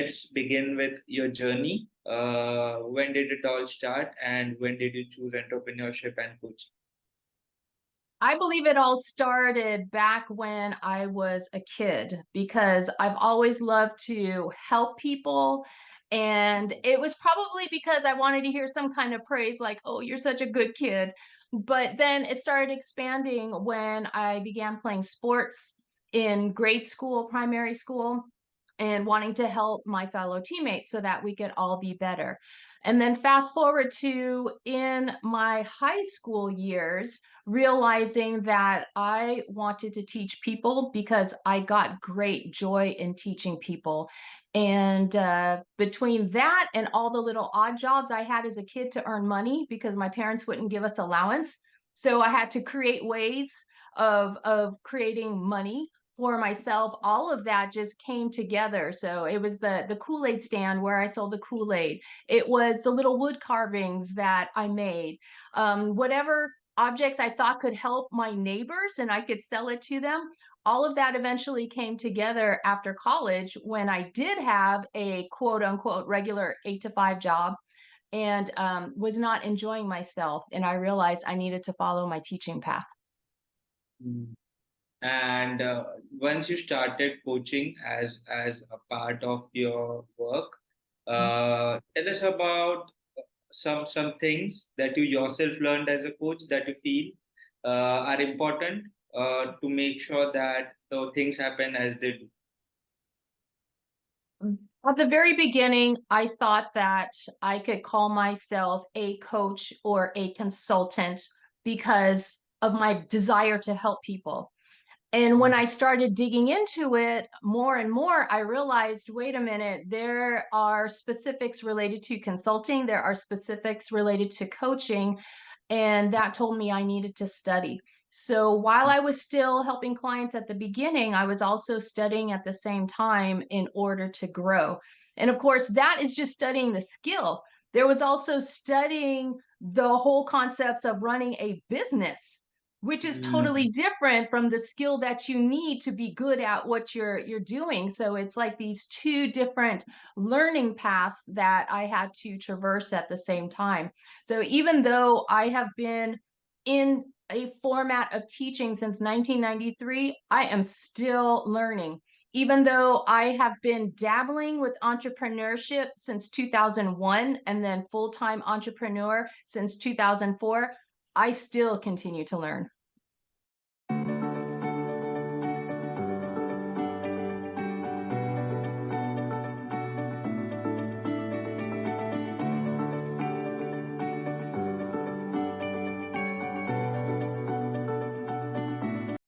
let's begin with your journey. When did it all start, and when did you choose entrepreneurship and coaching? I believe it all started back when I was a kid because I've always loved to help people. And it was probably because I wanted to hear some kind of praise, like, oh, you're such a good kid. But then it started expanding when I began playing sports in grade school, primary school, and wanting to help my fellow teammates so that we could all be better. And then fast forward to in my high school years, realizing that I wanted to teach people because I got great joy in teaching people. And between that and all the little odd jobs I had as a kid to earn money because my parents wouldn't give us allowance. So I had to create ways of creating money for myself. All of that just came together. So it was the Kool-Aid stand where I sold the Kool-Aid. It was the little wood carvings that I made. Whatever objects I thought could help my neighbors and I could sell it to them. All of that eventually came together after college when I did have a quote unquote regular 8 to 5 job and was not enjoying myself. And I realized I needed to follow my teaching path. Mm. And once you started coaching as a part of your work, tell us about some things that you yourself learned as a coach that you feel are important to make sure that the things happen as they do. At the very beginning, I thought that I could call myself a coach or a consultant because of my desire to help people. And when Mm. I started digging into it more and more, I realized, wait a minute, there are specifics related to consulting, there are specifics related to coaching, and that told me I needed to study. So while I was still helping clients at the beginning, I was also studying at the same time in order to grow. And of course, that is just studying the skill. There was also studying the whole concepts of running a business, which is totally Mm. different from the skill that you need to be good at what you're doing. So it's like these two different learning paths that I had to traverse at the same time. So even though I have been in a format of teaching since 1993, I am still learning. Even though I have been dabbling with entrepreneurship since 2001 and then full-time entrepreneur since 2004, I still continue to learn.